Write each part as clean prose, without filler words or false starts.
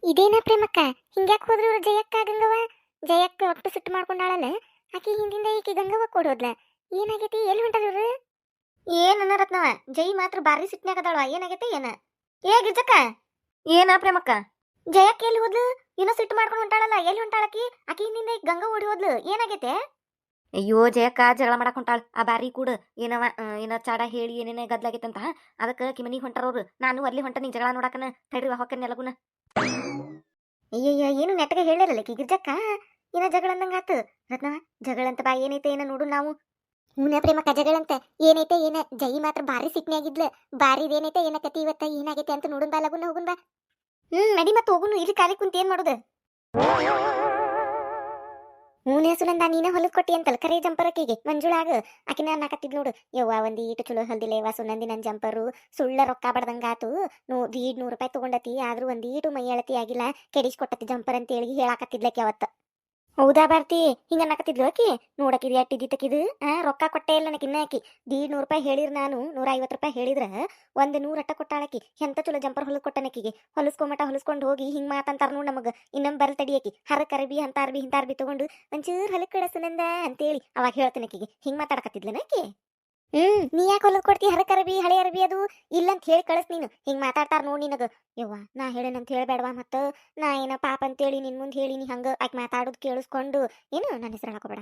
ಇದೇನ ಪ್ರೇಮಕ್ಕ ಹಿಂಗ್ಯಾಕ್ ಹೋದ್ರು ಇವ್ರು ಜಯಕ್ಕ ಗಂಗವ್ವ. ಜಯಕ್ಕ ಒಟ್ಟು ಸಿಟ್ಟು ಮಾಡ್ಕೊಂಡಾಳಲ್ಲ. ಆಕಿ ಹಿಂದಿಂದ ಈಕಿ ಗಂಗವ್ವ ಕೊಡೋದ್ಲ. ಏನಾಗೈತಿ ಎಲ್ಲಿ ಹೊಂಟಾರ ಇವ್ರು? ಏನ್ ಅನ್ನರತ್ನವ ಜೈ ಮಾತ್ರ ಬಾರಿ ಸಿಟ್ನ್ಯಾಗದಾಳ. ಏನಾಗೈತಿ ಏನ? ಏ ಗಿರ್ಜಕ್ಕ, ಏನ ಪ್ರೇಮಕ್ಕ? ಜಯಕ್ಕ ಎಲ್ಲಿ ಹೋದ್ಲು? ಏನೋ ಸಿಟ್ಟು ಮಾಡ್ಕೊಂಡು ಹೊಂಟಾಳಲ್ಲ, ಎಲ್ಲಿ ಹೊಂಟಾಳಕಿ? ಆಕಿ ಹಿಂದಿಂದ ಈಗ ಗಂಗ ಓಡಿ ಹೋದ್ಲು. ಏನಾಗೈತೆ? ಅಯ್ಯೋ ಜಯಕ್ಕ ಜಗಳ ಮಾಡಕ್ ಹೊಂಟಾಳ. ಆ ಬಾರಿ ಕೂಡ ಏನವ ಏನೋ ಚಾಡ ಹೇಳಿ ಏನೇನ ಗದ್ಲಾಗೈತಂತ ಅದಕ್ಕೆ ಕಿಮನಿಗೆ ಹೊಂಟಾರವ್ರು. ನಾನು ಅಲ್ಲಿ ಹೊಂಟ ನೀ ಜಗಳ ನೋಡಾಕನ ತಡ್ರಿ ಹೊಕ್ಕನ್ ಎಲ್ಲಗುನ. ಅಯ್ಯಯ್ಯ, ಏನು ನೆಟ್ಟಗೆ ಹೇಳಿರಲ್ಲ ಕಿ ಗಿರ್ಜಕ್ಕ. ಏನ ಜಗಳ ಅಂದಂಗಾತು. ರತ್ನವ ಜಗಳಂತ ಬಾ, ಏನೈತೆ ಏನ ನೋಡು ನಾವು. ಹೂನ ಪ್ರೇಮಕ್ಕ ಜಗಳಂತ ಏನೈತೆ ಏನ? ಜೈ ಮಾತ್ರ ಬಾರಿ ಸಿಟ್ನ್ಯಾಗಿದ್ಲ. ಬಾರಿ ಏನೈತೆ ಏನ ಕತಿ ಇವತ್ತ? ಏನಾಗೈತೆ ಅಂತ ನೋಡುನ್ ಬಾ, ಲಗುನ ಹೋಗುನ್ ಬಾ. ನಡಿ ಮತ್ತ ಹೋಗುನು. ಇಲ್ಲಿ ಕಾಲಿ ಕುಂತ ಏನ್ ಮಾಡುದು? ಹೂನೇ ಸುನಂದ, ನೀನ ಹೊಲದ್ ಕೊಟ್ಟಿ ಅಂತಲ್ಲ ಕರೆ ಜಂಪರ್ ಆಕಿಗೆ ಮಂಜುಳಾಗ. ಆಕಿನ ನಾಕತ್ತಿದ್ ನೋಡು. ಯವ್ವ ಒಂದ್ ಈಟು ಚಲೋ ಹೊಲ್ದಿಲ್ಲ ಯವ್ವ ಸುನಂದಿ ನನ್ ಜಂಪರು. ಸುಳ್ಳ ರೊಕ್ಕ ಬಡ್ದಂಗಾತು. ₹100 ತಗೊಂಡತಿ, ಆದ್ರೂ ಒಂದೀಟು ಮೈ ಎಳತಿ ಆಗಿಲ್ಲ. ಕೆಡಿಸ್ಕೊಟ್ಟತಿ ಜಂಪರ್ ಅಂತ ಹೇಳಿ ಹೇಳಾಕತ್ತಿದ್ಲಕ್ಕೆ ಅವತ್ತ. ಹೌದಾ ಭಾರತಿ? ಹಿಂಗ ಅನ್ನಕತ್ತಿದ್ಲು ಆಕಿ. ನೋಡಕಿದ್ ಎಟ್ಟಿದ್ದಿತ್ತಕಿದು. ರೊಕ್ಕ ಕೊಟ್ಟೆ ಇಲ್ಲ ನನಗೆ ಇನ್ನ. ಆಕಿ ₹100 ಹೇಳಿರ್, ನಾನು ₹150 ಹೇಳಿದ್ರ 100 ಅಟ್ಟ ಕೊಟ್ಟಾಳಕಿ. ಎಂತ ಚಲೋ ಜಂಪರ್ ಹೊಲದ್ ಕೊಟ್ಟನಕಿಗೆ. ಹೊಲಸ್ಕೊಂಬಟ ಹೊಲಸ್ಕೊಂಡ್ ಹೋಗಿ ಹಿಂಗ್ ಮಾತಂತಾರ ನೋಡ್ ನಮಗ. ಇನ್ನೊಂದ್ ಬರಲ್ ತಡಿಯಕಿ. ಹರಕರಬಿ ಅಂತಾರ್ಬಿ ಹಿಂತಾರ್ಬಿ ತಗೊಂಡು ಒಂಚೂರ್ ಹೊಲಕ್ ಕೊಡ ಸುನಂದ ಅಂತೇಳಿ ಅವಾಗ ಹೇಳ್ತನಕಿಗೆ. ಹಿಂಗ್ ಮಾತಾಡಕತ್ತಿದ್ಲನಕಿ. ನೀ ಯಾಕೆ ಹೊಲದ್ ಕೊಡ್ತಿ? ಹರಕರಬಿ ಹಳೆ ಅರಬಿ ಅದು ಇಲ್ಲಂತ ಹೇಳಿ ಕಳಸ್ ನೀನು. ಹಿಂಗ್ ಮಾತಾಡ್ತಾರ ನೋಡ್ ನಿನಗ. ಯವ್ವ ನಾ ಹೇಳೇನಂತ ಹೇಳ್ಬೇಡವಾ. ಮತ್ತ ನಾ ಏನ ಪಾಪ ಅಂತೇಳಿ ನಿನ್ ಮುಂದೆ ಹೇಳಿ ನೀ ಹಂಗ ಆಕೆ ಮಾತಾಡೋದು ಕೇಳಿಸ್ಕೊಂಡು ಏನು ನನ್ನ ಹೆಸರು ಹಾಕೋಬೇಡ.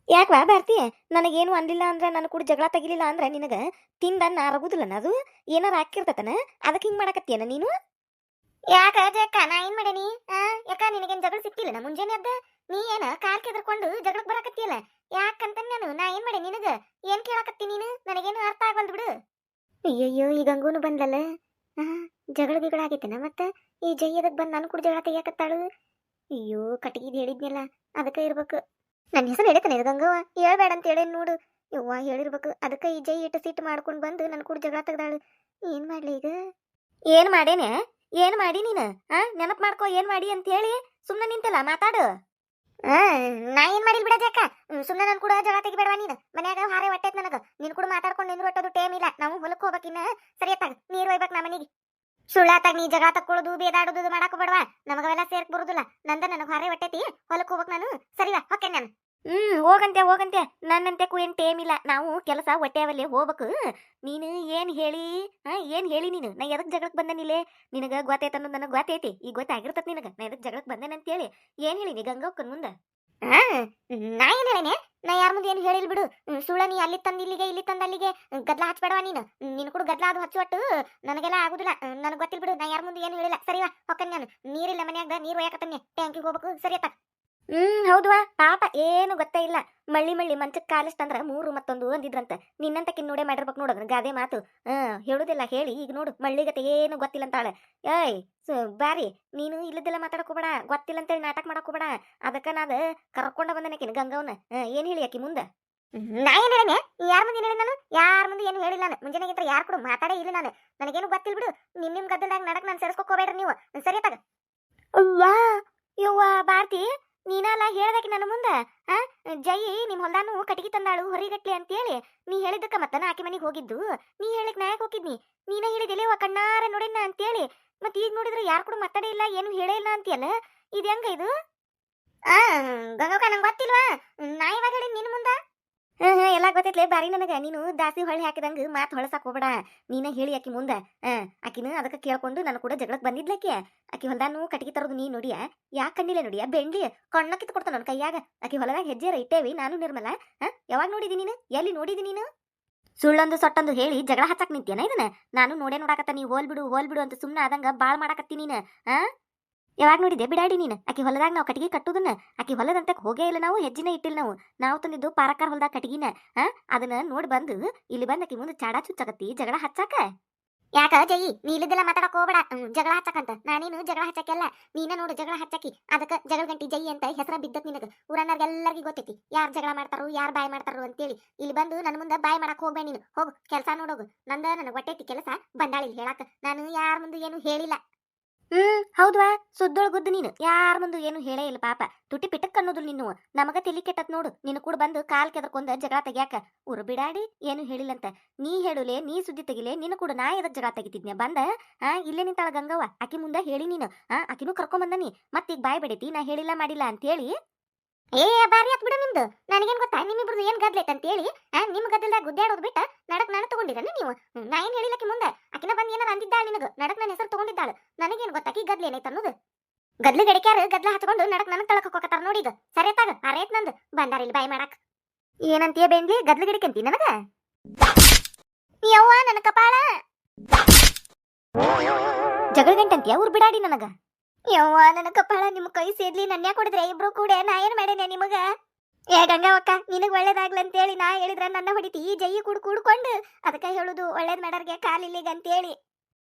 ಯಾಕವಾ ಭಾರತಿ? ನನಗೇನು ಅಂದಿಲ್ಲ ಅಂದ್ರ, ನನ್ನ ಕೂಡ ಜಗಳ ತೆಗಿಲಿಲ್ಲ ಅಂದ್ರ ನಿನಗ ತಿಂದ ಆರಗುದಿಲ್ಲನ ಅದು? ಏನಾರ ಹಾಕಿರ್ತತನ? ಅದಕ್ಕೆ ಹಿಂಗ್ ಮಾಡಕತ್ತೀಯನ ನೀನು? ಯಾಕ ಜಕ್ಕ ನಾ ಏನ್ ಮಾಡೇನಿ? ಯಾಕ ನಿನಗೇನ್ ಜಗಳ ಸಿಕ್ತಿಲ್ಲ ನಾ ಮುಂಜಾನೆ ಅದ್ದ? ನೀ ಏನ ಕಾಲ್ ಕೆದರ್ಕೊಂಡು ಜಗಳಕ್ ಬರಾಕತ್ತಿಯಲ್ಲ? ಯಾಕಂತ ನಾನು ಏನ್ ಮಾಡೇನಿ ನಿನಗ? ಏನ್ ಕೇಳಾಕತ್ತಿ ನೀನು? ನನಗೇನು ಅರ್ಥ ಆಗವಲ್ದು ಬಿಡು. ಅಯ್ಯಯ್ಯೋ, ಈ ಗಂಗೂನು ಬಂದಲ್ಲ. ಜಗಳ ಗಿಗಳ ಆಗೈತೆನ ಮತ್ತ? ಈ ಜೈ ಅದಕ್ ಬಂದ್ ನಾನು ಕೂಡ ಜಗಳ ತೆಗಿಯಾಕತ್ತಾಳು. ಅಯ್ಯೋ, ಕಟಗಿದ್ ಹೇಳಿದ್ನಲ್ಲ ಅದಕ್ಕ ಇರ್ಬೇಕು. ನನ್ನ ಹೆಸರು ಹೇಳಿತಾನೆ ಇದು ಗಂಗವ್ವ. ಹೇಳ್ಬೇಡ ಅಂತ ಹೇಳೇನ್ ನೋಡು. ಯವ್ವ ಹೇಳಿರ್ಬೇಕು. ಅದಕ್ಕ ಈ ಜೈ ಇಟ್ಟು ಸಿಟ್ಟು ಮಾಡ್ಕೊಂಡ್ ಬಂದು ನನ್ ಕೂಡ ಜಗಳ ತೆಗ್ದಾಳು. ಏನ್ ಮಾಡ್ಲಿ ಈಗ? ಏನ್ ಮಾಡೇನೆ? ಏನ್ ಮಾಡಿ ನೀನು? ನೆನಪ್ ಮಾಡ್ಕೋ ಏನ್ ಮಾಡಿ ಅಂತ ಹೇಳಿ. ಸುಮ್ನೆ ನಿಂತಲ್ಲ, ಮಾತಾಡು. ನಾ ಏನ್ ಮಾಡಿಲ್ ಬಿಡ ಜಕ್ಕ. ಸುಮ್ನೆ ನನ್ ಕೂಡ ಜಗಳ ತೆಗಿಬೇಡವಾ ನೀನು. ಮನ್ಯಾಗ ಹಾರೆ ಹೊಟ್ಟೆತ್ ನನಗ. ನಿನ್ ಕೂಡ ಮಾತಾಡ್ಕೊಂಡು ನಿಂದ್ರು ಒಟ್ಟೋದು ಟೈಮ್ ಇಲ್ಲ. ನಾವು ಹೊಲಕ್ ಹೋಗ್ಬೇಕಿನ್ನ. ಸರಿಯತ್ತಾಗ ನೀರ್ ಒಯ್ಬೇಕ್ ನಾ ಮನಿಗೆ. ಸುಳ್ಳಾತಾಗ ನೀ ಜಗಳ ತಕ್ಕೊಳ್ಳೋದು ಬೇದಾಡೋದು ಮಾಡಾಕ ಬೇಡವಾ. ನಮಗವೆಲ್ಲ ಸೇರ್ಕ್ ಬರುದಿಲ್ಲ. ನನಗ್ ಹಾರೆ ಹೊಟ್ಟೆತಿ. ಹೊಲಕ್ ಹೋಗ್ಬೇಕ್ ನಾನು. ಸರಿವಾ ಹೊಕ್ಕೆ ನಾನು. ಹೋಗಂತೆ ನನ್ನಂತೆಗೂ ಏನ್ ಟೇಮ್ ಇಲ್ಲ. ನಾವು ಕೆಲಸ ಹೊಟ್ಟೆವಲ್ಲೇ ಹೋಗ್ಬೇಕು. ನೀನು ಏನ್ ಹೇಳಿ ನೀನು? ನಾ ಎದಕ್ ಜಗಳಕ್ ಬಂದನಿಲ್ಲೇ? ನಿನಗ ಗೊತ್ತೈತ ಅನ್ನೋದು ನನಗ್ ಗೊತ್ತೈತಿ. ಈಗ ಗೊತ್ತಾಗಿರ್ತತ್ ನಿನಗ ನಾ ಎದಕ್ ಜಗಳಕ್ ಬಂದೇನೆ ಅಂತೇಳಿ. ಏನ್ ಹೇಳಿನಿ ಗಂಗಕ್ಕನ್ ಮುಂದ? ನಾ ಏನ್ ಹೇಳೇನೆ? ನಾ ಯಾರ ಮುಂದೆ ಏನು ಹೇಳಿಲ್ ಬಿಡು. ಸುಳ್ಳ ನೀ ಅಲ್ಲಿ ತಂದ ಇಲ್ಲಿಗೆ, ಇಲ್ಲಿ ತಂದ ಅಲ್ಲಿಗೆ ಗದ್ಲ ಹಚ್ಬೇಡವಾ ನೀನು. ನಿನ್ ಕೂಡ ಗದ್ಲ ಅದು ಹಚ್ಚುವಟ್ಟು ನನಗೆಲ್ಲ ಆಗುದಿಲ್ಲ. ನನಗ್ ಗೊತ್ತಿಲ್ ಬಿಡು. ನಾ ಯಾರ ಮುಂದೆ ಏನು ಹೇಳಿಲ್ಲ. ಸರಿವಾ ಹೊಕ್ಕನ್ ನಾನು. ನೀರಿಲ್ಲ ಮನ್ಯಾಗ, ನೀರ್ ಒಯ್ಯಾಕತ್ತನ್ನೆ. ಟ್ಯಾಂಕಿಗೆ ಹೋಗ್ಬೇಕು. ಸರಿಯತ್ತ. ಹೌದವಾ ಪಾಪ ಏನು ಗೊತ್ತೇ ಇಲ್ಲ. ಮಳ್ಳಿ ಮಂಚಕ್ ಕಾಲಿಸ್ತಂದ್ರ 3 ಮತ್ತೊಂದು ಅಂದಿದ್ರಂತ. ನಿನ್ನಂತಕಿನ್ ನೋಡೇ ಮಾಡಿರ್ಬೇಕು ನೋಡೋದು ಗಾದೆ ಮಾತು. ಹೇಳುದಿಲ್ಲ ಹೇಳಿ ಈಗ ನೋಡು ಮಳ್ಳಿಗತೆ ಏನು ಗೊತ್ತಿಲ್ಲ ಅಂತಾಳೆ. ಏಯ್ ಬಾರಿ ನೀನು ಇಲ್ಲದೆಲ್ಲ ಮಾತಾಡಕ್ ಹೋಗ್ಬೇಡ. ಗೊತ್ತಿಲ್ಲ ಅಂತೇಳಿ ನಾಟಕ ಮಾಡಕ್ ಹೋಗ್ಬೇಡ. ಅದಕ್ಕ ನಾದ ಕರ್ಕೊಂಡ ಬಂದನಕಿನ ಗಂಗವನ. ಏನ್ ಹೇಳಿ ಆಕಿ ಮುಂದ? ನಾ ಏನ್ ಹೇಳೇನೆ? ಯಾರ ಮುಂದೆ ಹೇಳಿ ನಾನು? ಯಾರ ಮುಂದೆ ಏನು ಹೇಳಿಲ್ಲ ನಾನು. ಮುಂಜಾನೆ ಯಾರು ಕೂಡ ಮಾತಾಡೇ ಇಲ್ಲ ನಾನು. ನನಗೇನು ಗೊತ್ತಿಲ್ಲ ಬಿಡು. ನಿಮ್ ಗದ್ದಲ್ದಾಗ ನಡಕ್ ನಾನು ಸೇರಿಸ್ಕೊಕ್ ಹೋಗ್ಬೇಡ್ರಿ ನೀವು. ಸರಿಯತ್ತಾಗ. ಅವ್ವಾ ಯವ್ವ ಭಾರತಿ, ನೀನಲ್ಲ ಹೇಳ್ದಕ್ಕೆ ನನ್ನ ಮುಂದ ಜೈ ನಿಮ್ ಹೊಲ್ದಾನು ಕಟಗಿ ತಂದಾಳು ಹೊರಿಗಟ್ಲಿ ಅಂತೇಳಿ ನೀ ಹೇಳಿದ್ದಕ್ಕ ಮತ್ತ ನಾ ಆಕೆ ಮನೆಗೆ ಹೋಗಿದ್ದು. ನೀ ಹೇಳಿಕ್ ನಾ ಯಾಕೆ ಹೋಗಿದ್ನಿ? ನೀನ ಹೇಳಿದಿಲ್ಲ ಕಣ್ಣಾರ ನೋಡಿನ ಅಂತೇಳಿ. ಮತ್ ಈಗ ನೋಡಿದ್ರೆ ಯಾರು ಕೂಡ ಮಾತಾಡೇ ಇಲ್ಲ, ಏನು ಹೇಳೇ ಇಲ್ಲ ಅಂತೀಯಲ್ಲ. ಇದು ಹೆಂಗ ಇದು? ಗಂಗಕ್ಕ ನಂಗೆ ಗೊತ್ತಿಲ್ವಾ? ನಾ ಇವಾಗ ಹೇಳಿ ನಿನ್ ಮುಂದ? ಎಲ್ಲ ಗೊತ್ತೈತ್ಲೆ ಬಾರಿ ನನಗ. ನೀನು ದಾಸಿ ಹೊಳ್ಳಿ ಹಾಕಿದಂಗ ಮಾತು ಹೊಳಸಾಕ್ ಹೋಗ್ಬೇಡ. ನೀನ ಹೇಳಿ ಆಕಿ ಮುಂದ. ಆಕಿನ ಅದಕ್ಕೆ ಕೇಳ್ಕೊಂಡು ನಾನು ಕೂಡ ಜಗಳಕ್ ಬಂದಿದ್ಲಕ್ಕೆ. ಆಕಿ ಹೊಲ್ದಾನು ಕಟಗಿ ತರೋದು ನೀ ನೋಡಿಯ? ಯಾಕೆ ಕಂಡಿಲ್ಲ ನೋಡಿಯ? ಬೆಂಡ್ಲಿ ಕಣ್ಣ ಕಿತ್ ಕೊಡ್ತಾನ ನನ್ನ ಕೈಯಾಗ. ಆಕಿ ಹೊಲದಾಗ ಹೆಜ್ಜೆರ ಇಟ್ಟೇವಿ ನಾನು ನಿರ್ಮಲ. ಯಾವಾಗ ನೋಡಿದಿ ನೀನು? ಎಲ್ಲಿ ನೋಡಿದಿ ನೀನು? ಸುಳ್ಳೊಂದು ಸೊಟ್ಟೊಂದು ಹೇಳಿ ಜಗಳ ಹಚ್ಚಕ್ ನಿಂತಿಯನ ಇದನ್ನ? ನಾನು ನೋಡಾಕತ್ತ ನೀ ಹೋಲ್ ಬಿಡು ಅಂತ ಸುಮ್ಮನೆ ಆದಂಗ ಬಾಳ್ ಮಾಡಾಕತ್ತಿ ನೀನು. ಯಾವಾಗ ನೋಡಿದೆ ಬಿಡಾಡಿ ನೀನು? ಆಕಿ ಹೊಲದಾಗ ನಾವು ಕಟಗಿ ಕಟ್ಟುದನ್ನ. ಆಕಿ ಹೊಲದಂತ ಹೋಗೇ ಇಲ್ಲ, ನಾವು ಹೆಜ್ಜಿನ ಇಟ್ಟಿಲ್ಲ. ನಾವು ತಂದಿದ್ದು ಪಾರಕಾರ ಹೊಲದಾಗ ಕಟಗಿನ. ಅದನ್ನ ನೋಡಿ ಬಂದು ಇಲ್ಲಿ ಬಂದ ಆಕಿ ಮುಂದೆ ಚಾಡಾ ಚುಚ್ಚಕತ್ತಿ ಜಗಳ ಹಚ್ಚಾಕ. ಯಾಕ ಜೈ ನೀ ಇಲ್ಲದೆಲ್ಲ ಮಾತಾಡಕ್ ಹೋಗ್ಬೇಡ. ಜಗಳ ಹಚ್ಚಕಂತ ನಾನೇನು ಜಗಳ ಹಚ್ಚಕ್ಕೆಲ್ಲ. ನೀನ ನೋಡು ಜಗಳ ಹಚ್ಚಕಿ. ಅದಕ್ಕ ಜಗಳ ಗಂಟಿ ಜೈ ಅಂತ ಹೆಸರ ಬಿದ್ದತ್ ನಿನಗ. ಊರನ್ನರ್ಗೆಲ್ಲರಿಗೂ ಗೊತ್ತೈತಿ ಯಾರು ಜಗಳ ಮಾಡ್ತಾರು ಯಾರು ಬಾಯ್ ಮಾಡ್ತಾರು ಅಂತೇಳಿ. ಇಲ್ಲಿ ಬಂದು ನನ್ನ ಮುಂದೆ ಬಾಯ್ ಮಾಡಕ್ ಹೋಗ್ಬೇಡ ನೀನು. ಹೋಗು ಕೆಲಸ ನೋಡೋಗು. ನನಗ್ ಹೊಟ್ಟೈತಿ ಕೆಲಸ. ಬಂದಾಳಿ ಹೇಳಾಕ. ನಾನು ಯಾರ ಮುಂದೆ ಏನು ಹೇಳಿಲ್ಲ. ಹೌದ್ವಾ ಸುದ್ದೊಳಗುದ್ದು ನೀನು ಯಾರ ಮುಂದೆ ಏನು ಹೇಳೇ ಇಲ್ಲ ಪಾಪ ತುಟಿ ಪಿಟಕ್ ಅನ್ನೋದು ನೀನು ನಮಗ ತಲಿ ಕೆಟ್ಟತ್ ನೋಡು ನೀನು ಕೂಡ ಬಂದು ಕಾಲ್ ಕೆದರ್ಕೊಂಡ ಜಗಳ ತೆಗ್ಯಾಕ ಉರು ಬಿಡಾಡಿ ಏನು ಹೇಳಿಲ್ಲಂತ ನೀ ಹೇಳುಲೆ ನೀ ಸುದ್ದಿ ತೆಗಿಲೆ ನೀನು ಕೂಡ ನಾ ಎದಕ್ ಜಗಳ ತೆಗಿತಿದ್ನ್ಯ ಬಂದ ಇಲ್ಲೇ ನಿಂತಾಳ ಗಂಗವ್ವ ಆಕಿ ಮುಂದೆ ಹೇಳಿ ನೀನು ಆಕಿನೂ ಕರ್ಕೊಂಬಂದನಿ ಮತ್ತೀಗ ಬಾಯ್ ಬೆಡೈತಿ ನಾ ಹೇಳಿಲ್ಲ ಮಾಡಿಲ್ಲ ಅಂತೇಳಿ ಏ ಬಾರಿ ಆತ್ ಬಿಡು ನಿಮ್ದು ನನಗೇನ್ ಗೊತ್ತಾ ನಿಮ್ಮಿಬ್ರದ್ದು ಏನ್ ಗದ್ಲೈತೆ ಅಂತ ಹೇಳಿ ನಿಮ್ ಗದ್ದಲ್ದಾಗ ಗುದ್ದಾಡೋದು ಬಿಟ್ಟ ನಡಕ್ ನಾನು ತಗೊಂಡಿರನ ನೀವು ನಾ ಏನ್ ಹೇಳಿಲ್ಲಕಿ ಮುಂದೆ ಆಕಿನ ಬಂದ್ ಏನಾರ ಅಂದಿದ್ದಾಳ ನಿನಗ ನಡಕ್ ನನ್ನ ಹೆಸರು ತಗೊಂಡಿದ್ದಾಳ ನನಗೇನ್ ಗೊತ್ತಾಕಿ ಗದ್ಲ ಏನೈತೆ ಅನ್ನೋದು ಗದ್ಲು ಗಡಿಕ್ಯಾರ ಗದ್ಲ ಹಚ್ಕೊಂಡು ನಡಕ್ ನನಗ್ ತಳಕ ಹೋಗತಾರ ನೋಡಿದ ಸರಿತಾಗ ಅರೇತ್ ನಂದು ಬಂದಾರ ಇಲ್ಲಿ ಬಾಯ್ ಮಾಡಕ್ ಏನಂತೀಯ ಬೇಂದ್ಲಿ ಗದ್ಲು ಗಡಿಕಂತಿ ನನಗ ಯವ್ವ ನನ್ನ ಕಪಾಳ ಜಗಳ ಗಂಟಂತೀಯ ಊರ್ ಬಿಡಾಡಿ ನನಗ ಯವ್ವ ನನ್ನ ಕಪಾಳ ನಿಮ್ ಕೈ ಸೇದ್ಲಿ ನನ್ಯಾ ಕೊಡಿದ್ರೆ ಇಬ್ರು ಕೂಡ ನಾ ಏನ್ ಮಾಡೇನೆ ನಿಮಗ ಏ ಗಂಗಾವಕ್ಕ ನಿನಗ್ ಒಳ್ಳೇದಾಗ್ಲಂತೇಳಿ ನಾ ಹೇಳಿದ್ರ ನನ್ನ ಹೊಡಿತಿ ಈ ಜೈ ಕುಡ್ಕೊಂಡು ಅದಕ್ಕ ಹೇಳುದು ಒಳ್ಳೇದ್ ಮಾಡರ್ಗೆ ಕಾಲಿಲ್ಲಿಗ ಅಂತೇಳಿ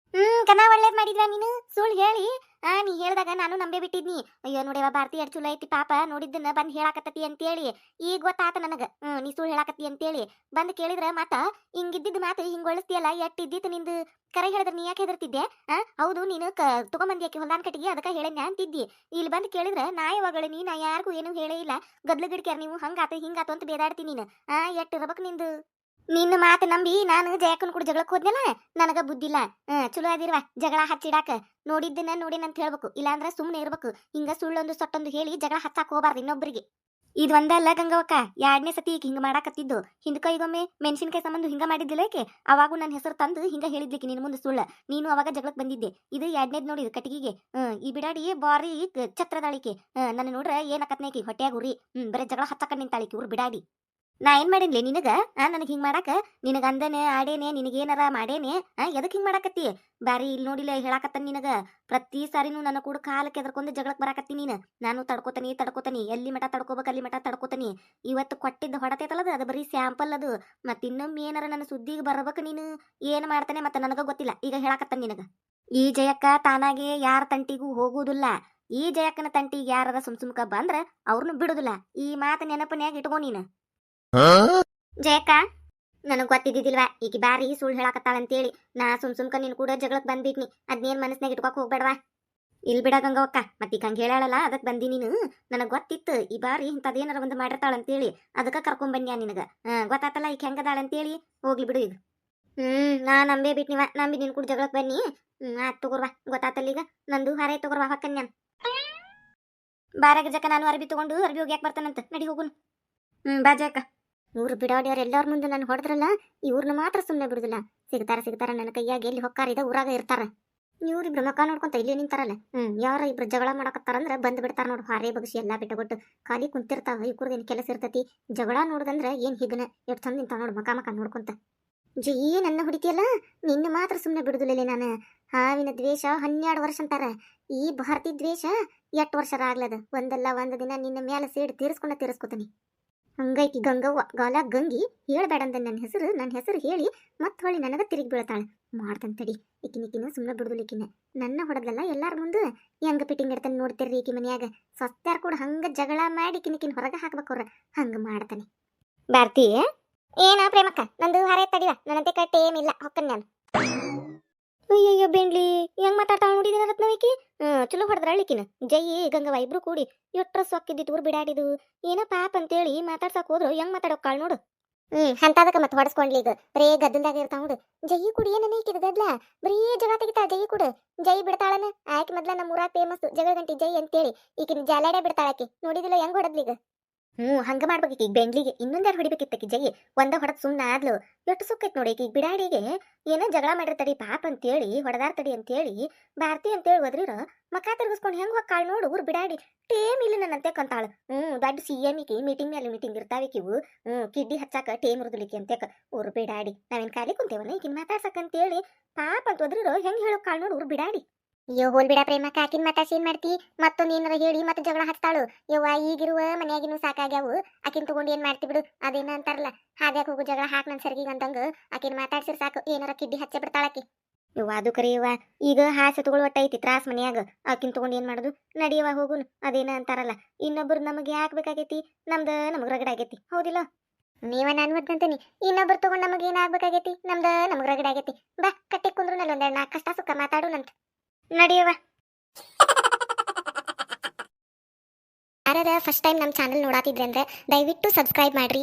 ಕನ ಒಳ್ಳೇದ್ ಮಾಡಿದ್ರ ನೀನು ಸುಳ್ಳು ಹೇಳಿ ನೀ ಹೇಳ್ದಾಗ ನಾನು ನಂಬೆ ಬಿಟ್ಟಿದ್ನಿ ಅಯ್ಯೋ ನೋಡಿವ ಭಾರತಿ ಎಡ್ ಚಲೋ ಐತಿ ಪಾಪ ನೋಡಿದ್ದನ್ನ ಬಂದ್ ಹೇಳಾಕತ್ತತಿ ಅಂತೇಳಿ ಈಗ ಗೊತ್ತಾತ ನನಗ ನೀ ಸುಳ್ಳು ಹೇಳಾಕತ್ತಿ ಅಂತೇಳಿ ಬಂದ್ ಕೇಳಿದ್ರ ಮತ್ತ ಹಿಂಗಿದ್ದಿದ್ ಮಾತು ಹಿಂಗ್ ಒಳಸ್ತಿಯಲ್ಲ ಎಟ್ಟಿದ್ದಿತ್ತು ನಿಂದು ಕರೆ ಹೇಳಿದ್ರ ನೀ ಯಾಕೆ ಹೆದರ್ತಿದ್ದೆ ಹೌದು ನೀನು ತಗೊಂಬಂದಿ ಯಾಕೆ ಹೊಲ್ದಾನ್ ಕಟ್ಟಿಗೆ ಅದಕ್ಕ ಹೇಳೇನ ಅಂತಿದ್ದಿ ಇಲ್ಲಿ ಬಂದ್ ಕೇಳಿದ್ರ ನಾ ಯಾವಾಗಳ ನೀ ನಾ ಯಾರಿಗೂ ಏನು ಹೇಳೇ ಇಲ್ಲ ಗದ್ಲು ಗಿಡ್ಕ್ಯಾರ ನೀವು ಹಂಗಾತ ಹಿಂಗಾತು ಅಂತ ಬೇದಾಡ್ತೀನಿ ನೀನು ಎಟ್ಟಿರ್ಬೇಕು ನಿಂದು ನಿನ್ನ ಮಾತು ನಂಬಿ ನಾನು ಜಯಕ್ಕನ್ ಕೂಡ ಜಗಳಕ್ಕೆ ಹೋದ್ನಲ್ಲ ನನಗ ಬುದ್ಧಿಲ್ಲ ಚಲೋ ಅದಿರ್ವ ಜಗಳ ಹಚ್ಚಿಡಾಕ ನೋಡಿದ್ದನ್ನ ನೋಡಿನಂತ ಹೇಳ್ಬೇಕು ಇಲ್ಲಾಂದ್ರ ಸುಮ್ಮನೆ ಇರ್ಬೇಕು ಹಿಂಗ ಸುಳ್ಳೊಂದು ಸೊಟ್ಟೊಂದು ಹೇಳಿ ಜಗಳ ಹಚ್ಚಾಕ್ ಹೋಗ್ಬಾರ್ದು ಇನ್ನೊಬ್ರಿಗೆ ಇದು ಒಂದಲ್ಲ ಗಂಗವಕ್ಕ ಎರಡನೇ ಸತಿ ಈಗ ಹಿಂಗ ಮಾಡಾಕತ್ತಿದ್ದು ಹಿಂದಕೈಗೊಮ್ಮೆ ಮೆಣಸಿನ್ಕಾಯಿ ಸಂಬಂಧ ಹಿಂಗ ಮಾಡಿದ್ದಿಲ್ಲ ಏಕೆ ಅವಾಗೂ ನನ್ನ ಹೆಸರು ತಂದು ಹಿಂಗ ಹೇಳಿದ್ಲಿಕ್ಕೆ ನಿನ್ ಮುಂದೆ ಸುಳ್ಳ ನೀನು ಅವಾಗ ಜಗಳಕ್ಕೆ ಬಂದಿದ್ದೆ ಇದು ಎರಡನೇದ್ ನೋಡಿ ಕಟ್ಟಿಗೆಗೆ ಈ ಬಿಡಾಡಿ ಬಾರಿ ಛತ್ರದಾಳಿಕೆ ನನ್ನ ನೋಡ್ರ ಏನಕತ್ನೇಕಿ ಹೊಟ್ಯಾಗ ಉರಿ ಬರೀ ಜಗಳ ಹಚ್ಚಕ ನಿಂತಾಳಿಕಿ ಊರ್ ಬಿಡಾಡಿ ನಾ ಏನ್ ಮಾಡೇನ್ಲಿ ನಿನಗ ನನಗ್ ಹಿಂಗ್ ಮಾಡಾಕ ನಿನಗ ಅಂದನೆ ಆಡೇನೆ ನಿನಗೇನಾರ ಮಾಡೇನೆ ಎದಕ್ ಹಿಂಗ್ ಮಾಡಾಕತ್ತಿ ಬಾರಿ ಇಲ್ಲಿ ನೋಡಿಲ್ಲ ಹೇಳಾಕತ್ತ ನಿನಗ ಪ್ರತಿ ಸಾರಿನೂ ನನ್ನ ಕೂಡ ಕಾಲ ಕೆದರ್ಕೊಂಡ್ ಜಗಳಕ್ ಬರಾಕತ್ತಿ ನೀನು ನಾನು ತಡ್ಕೋತನಿ ಎಲ್ಲಿ ಮಠ ತಡ್ಕೋಬೇಕು ಅಲ್ಲಿ ಮಠ ತಡ್ಕೋತನಿ ಇವತ್ತು ಕೊಟ್ಟಿದ್ದ ಹೊಡತೈತಲ್ಲದ ಅದು ಬರೀ ಸ್ಯಾಂಪಲ್ ಅದು ಮತ್ ಇನ್ನೊಮ್ಮೆ ಏನಾರ ನನ್ನ ಸುದ್ದಿಗೆ ಬರ್ಬೇಕು ನೀನು ಏನ್ ಮಾಡ್ತಾನೆ ಮತ್ತೆ ನನಗ ಗೊತ್ತಿಲ್ಲ ಈಗ ಹೇಳಾಕತ್ತ ನಿನಗ ಈ ಜಯಕ್ಕ ತಾನಾಗೆ ಯಾರ ತಂಟಿಗೂ ಹೋಗುವುದಿಲ್ಲ ಈ ಜಯಕ್ಕನ ತಂಟಿಗೆ ಯಾರದ ಸುಮ್ಕ ಬಂದ್ರ ಅವ್ರನ್ನು ಬಿಡುದಿಲ್ಲ ಈ ಮಾತು ನೆನಪನ್ಯಾಗ ಇಟ್ಕೋ ನೀನು ಜಯಕ್ಕ ನನಗ್ ಗೊತ್ತಿದ್ದಿಲ್ವಾ ಈಗ ಬಾರಿ ಸುಳ್ಳು ಹೇಳಾಕತ್ತಾಳಂತೇಳಿ ನಾ ಸುಮ್ಕ ನೀನ್ ಕೂಡ ಜಗಳಕ್ ಬಂದ್ಬಿಟ್ನಿ ಅದ್ನೇನ್ ಮನಸ್ನಾಗ ಇಟ್ಕೊಕ್ ಹೋಗ್ಬೇಡವಾ ಇಲ್ ಬಿಡ ಗಂಗವಕ್ಕ ಮತ್ತೀಗ ಹಂಗ ಹೇಳಾಳಲ್ಲ ಅದಕ್ ಬಂದಿ ನೀನು ನನಗ್ ಗೊತ್ತಿತ್ತು ಈ ಬಾರಿ ಇಂಥದೇನಾರ ಒಂದು ಮಾಡಿರ್ತಾಳಂತೇಳಿ ಅದಕ್ಕ ಕರ್ಕೊಂಡ್ ಬನ್ನಿ ನಿನಗ ಗೊತ್ತಾತಲ್ಲ ಈಗ ಹೆಂಗದಾಳಂತೇಳಿ ಹೋಗ್ಲಿ ಬಿಡು ಈಗ ನಾ ನಂಬೇ ಬಿಟ್ನಿವ ನಂಬಿ ನೀನ್ ಕೂಡ ಜಗಳಕ್ ಬನ್ನಿ ಆತ್ ತಗೋರ್ವಾ ಗೊತ್ತಾತಲ್ಲ ಈಗ ನಂದು ಹಾರೈ ತಗೋರ್ವಾ ಹೊಕ್ಕನ್ ನಾನು ಬಾರಾಗ ಜಕ್ಕ ನಾನು ಅರ್ಬಿ ತಗೊಂಡು ಅರ್ಬಿ ಹೋಗ್ಯಾಕ ಬರ್ತಾನಂತ ನಡಿ ಹೋಗುನ್ ಬಾ ಜಕ್ಕ ಇವ್ರು ಬಿಡಾಡಿಯವ್ರು ಎಲ್ಲಾರ ಮುಂದೆ ನಾನು ಹೊಡೆದ್ರಲ್ಲ ಇವ್ರನ್ನ ಮಾತ್ರ ಸುಮ್ಮನೆ ಬಿಡುದಿಲ್ಲ ಸಿಗ್ತಾರ ನನ್ನ ಕೈಯಾಗ ಎಲ್ಲಿ ಹೊಕ್ಕಾರಿದ ಊರಾಗ ಇರ್ತಾರ ಇವ್ರಿಬ್ರು ಮಕ್ಕ ನೋಡ್ಕೊಂತ ಇಲ್ಲಿ ನಿಂತಾರಲ್ಲ ಯಾರ ಇಬ್ರು ಜಗಳ ಮಾಡಕತ್ತಾರಂದ್ರ ಬಂದ್ ಬಿಡ್ತಾರ ನೋಡು ಹಾರೇ ಬಗ್ಸಿ ಎಲ್ಲಾ ಬಿಟ್ಟಗೊಟ್ಟು ಖಾಲಿ ಕುಂತಿರ್ತಾವ ಇವ್ರದೇನು ಕೆಲಸ ಇರ್ತತಿ ಜಗಳ ನೋಡುದಂದ್ರ ಏನ್ ಹಿಗನ ಎಷ್ಟು ಚಂದ ನಿಂತಾವ ನೋಡು ಮಕ ನೋಡ್ಕೊಂತ ಜೀ ನನ್ನ ಹುಡುಕಿಯಲ್ಲ ನಿನ್ನ ಮಾತ್ರ ಸುಮ್ಮನೆ ಬಿಡುದಿಲ್ಲ ನಾನು ಹಾವಿನ ದ್ವೇಷ 12 ವರ್ಷ ಅಂತಾರ ಈ ಭಾರತಿ ದ್ವೇಷ 8 ವರ್ಷ ಆಗ್ಲದ ಒಂದಲ್ಲ ಒಂದು ದಿನ ನಿನ್ನ ಮ್ಯಾಲ ಸೇಡ್ ತೀರಿಸ್ಕೊತೀನಿ ಹಂಗೈತಿ ಗಂಗವ್ವ ಗಾಲ ಗಂಗಿ ಹೇಳ್ಬೇಡಂದ ನನ್ನ ಹೆಸರು ಹೇಳಿ ಮತ್ ಹೊಳ್ಳಿ ನನಗ ತಿರುಗಿ ಬೀಳ್ತಾಳೆ ಮಾಡ್ತಂತಡಿ ಈಕಿನ ಸುಮ್ಮನೆ ಬಿಡುದಿಲ್ಲ ನನ್ನ ಹೊಡೆದಲ್ಲ ಎಲ್ಲಾರ ಮುಂದೆ ಹೆಂಗ ಪಿಟಿಂಗ್ ಇಡ್ತಾನೆ ನೋಡ್ತಿರ್ರಿ ಈಕಿ ಮನ್ಯಾಗ ಸಸ್ತ್ಯಾರ ಕೂಡ ಹಂಗ ಜಗಳ ಮಾಡಿ ಕಿನಿಕಿನ ಹೊರಗೆ ಹಾಕ್ಬೇಕವ್ರ ಹಂಗ ಮಾಡ್ತಾನೆ ಭಾರತಿ ಏನ ಪ್ರೇಮಕ್ಕ ನಂದು ಹಾರೇ ತಡಿವ ನನ್ನಂತೆ ಕಟ್ಟೆ ಏನಿಲ್ಲ ಹೊಕ್ಕನ್ ನಾನು ಅಯ್ಯಯ್ಯೋ ಬೇಂಡ್ಲಿ ಹೆಂಗ್ ಮಾತಾಡ್ತಾಳ ನೋಡಿದಿನ ರತ್ನವಿಕಿ ಚಲೋ ಹೊಡೆದ್ರಳಿಕಿನ ಜೈ ಗಂಗವ್ವ ಇಬ್ರು ಕೂಡಿ ಎಟ್ರ ಸೊಕ್ಕಿದ್ದಿತ್ತು ಊರ್ ಬಿಡಾಡಿದು ಏನ ಪಾಪ ಅಂತೇಳಿ ಮಾತಾಡ್ಸಕ್ ಹೋದ್ರು ಹೆಂಗ್ ಮಾತಾಡೋಕಾಳ್ ನೋಡು ಅಂತದಕ್ಕ ಮತ್ತೆ ಹೊಡ್ಸ್ಕೊಂಡ್ಲಿ ಈಗ ಬರೇ ಗದ್ದಲ್ದಾಗ ಇರ್ತಾವ ನೋಡು ಜೈ ಕುಡಿ ಏನ ಈಕಿದ ಗದ್ಲ ಬರೀ ಜಗಳ ತೆಗಿತಾಳ ಜೈ ಕೂಡ ಜೈ ಬಿಡ್ತಾಳನ ಆಯ್ಕೆ ಮೊದ್ಲ ನಮ್ಮ ಊರಾಗ ಫೇಮಸ್ ಜಗಳ ಗಂಟಿ ಜೈ ಅಂತೇಳಿ ಈಕಿನ ಜಾಲಾಡೆ ಬಿಡ್ತಾಳಾಕಿ ನೋಡಿದಿಲ್ಲ ಹೆಂಗ್ ಹೊಡದ್ಲೀಗ ಹಂಗ ಮಾಡ್ಬೇಕೀಗ ಬೆಂಡ್ಲಿಗೆ ಇನ್ನೊಂದಾರು ಹೊಡಿಬೇಕಿತ್ತಕಿ ಜೈ ಒಂದ ಹೊಡದ್ ಸುಮ್ಮನೆ ಆದ್ಲು ಎಷ್ಟು ಸುಕ್ಕೈತ್ ನೋಡಿ ಈಗ ಬಿಡಾಡಿಗೆ ಏನೋ ಜಗಳ ಮಾಡಿರ್ತಡಿ ಪಾಪ ಅಂತೇಳಿ ಹೊಡೆದಾರ್ ತಡಿ ಅಂತೇಳಿ ಭಾರತಿ ಅಂತೇಳಿ ಹೋದ್ರಿರ ಮಕ ತಿರ್ಗಿಸ್ಕೊಂಡು ಹೆಂಗ್ ಹೋಗ್ಕಾಳ್ ನೋಡು ಊರ್ ಬಿಡಾಡಿ ಟೇಮ್ ಇಲ್ಲ ನನ್ನಂತೆ ಕಂತಾಳು ದೊಡ್ಡ CM ಈಕಿ ಮೀಟಿಂಗ್ ಮೇಲೆ ಮೀಟಿಂಗ್ ಇರ್ತಾವಿಕಿವು ಕಿಡ್ಡಿ ಹಚ್ಚಾಕ ಟೇಮ್ ಇರುದಿಲಿಕ್ಕೆ ಅಂತೇಕ ಊರ್ ಬಿಡಾಡಿ ನಾವೇನ್ ಖಾಲಿ ಕುಂತೇವನ ಈಕಿನ ಮಾತಾಡ್ಸಕಂತೇಳಿ ಪಾಪ ಅಂತ ಹೋದ್ರಿರ ಹೆಂಗ್ ಹೇಳೋಕಾಳ್ ನೋಡು ಊರ್ ಬಿಡಾಡಿ ಅಯ್ಯೋ ಹೋಲ್ ಬಿಡ ಪ್ರೇಮಕ್ಕ ಆಕಿನ ಮಾತಾಡ್ಸಿ ಏನ್ ಮಾಡ್ತಿ ಮತ್ತೊಂದು ಏನಾರ ಹೇಳಿ ಮತ್ತೆ ಜಗಳ ಹಚ್ತಾಳು ಯವ್ವ ಈಗಿರುವ ಮನ್ಯಾಗಿನೂ ಸಾಕಾಗ್ಯಾವು ಆಕಿನ ತಗೊಂಡು ಏನ್ ಮಾಡ್ತಿ ಬಿಡು ಅದೇನ ಅಂತಾರಲ್ಲ ಹಾದ್ಯಾಕ ಹೋಗು ಜಗಳ ಹಾಕ್ ನನ್ ಸರಿಗಿಗೆ ಅಂದಂಗ ಆಕಿನ ಮಾತಾಡ್ಸಿರ್ ಸಾಕು ಏನಾರ ಕಿಡ್ಡಿ ಹಚ್ಚೆ ಬಿಡ್ತಾಳಾಕಿ ಯವ್ವ ಅದು ಕರಿಯವ್ವ ಈಗ ಹಾಸೆತುಗಳು ಒಟ್ಟೈತಿ ತ್ರಾಸ್ ಮನ್ಯಾಗ ಆಕಿನ ತಗೊಂಡು ಏನ್ ಮಾಡುದು ನಡಿಯವ್ವ ಹೋಗುನು ಅದೇನ ಅಂತಾರಲ್ಲ ಇನ್ನೊಬ್ರು ನಮಗೆ ಯಾಕೆ ಬೇಕಾಗೈತಿ ನಮಗ್ ರಗಡ ಆಗೈತಿ ಹೌದಿಲ್ಲ ನೀವ ನಾನು ಮತ್ತಂತೀನಿ ಇನ್ನೊಬ್ರು ತಗೊಂಡ್ ನಮಗ್ ಏನಾಗ್ಬೇಕಾಗೈತಿ ನಮ್ಗ್ ರಗಡ ಆಗೈತಿ ಬಾ ಕಟ್ಟಿ ಕುಂದ್ರು ಒಂದೆರಡು 4 ಕಷ್ಟ ಸುಖ ಮಾತಾಡು ನಂತ ನಡಿಯವ್ವ ಯಾರ್ಯಾರ ಫಸ್ಟ್ ಟೈಮ್ ನಮ್ಮ ಚಾನಲ್ ನೋಡಾತಿದ್ರೆ ಅಂದ್ರೆ ದಯವಿಟ್ಟು ಸಬ್ಸ್ಕ್ರೈಬ್ ಮಾಡ್ರಿ.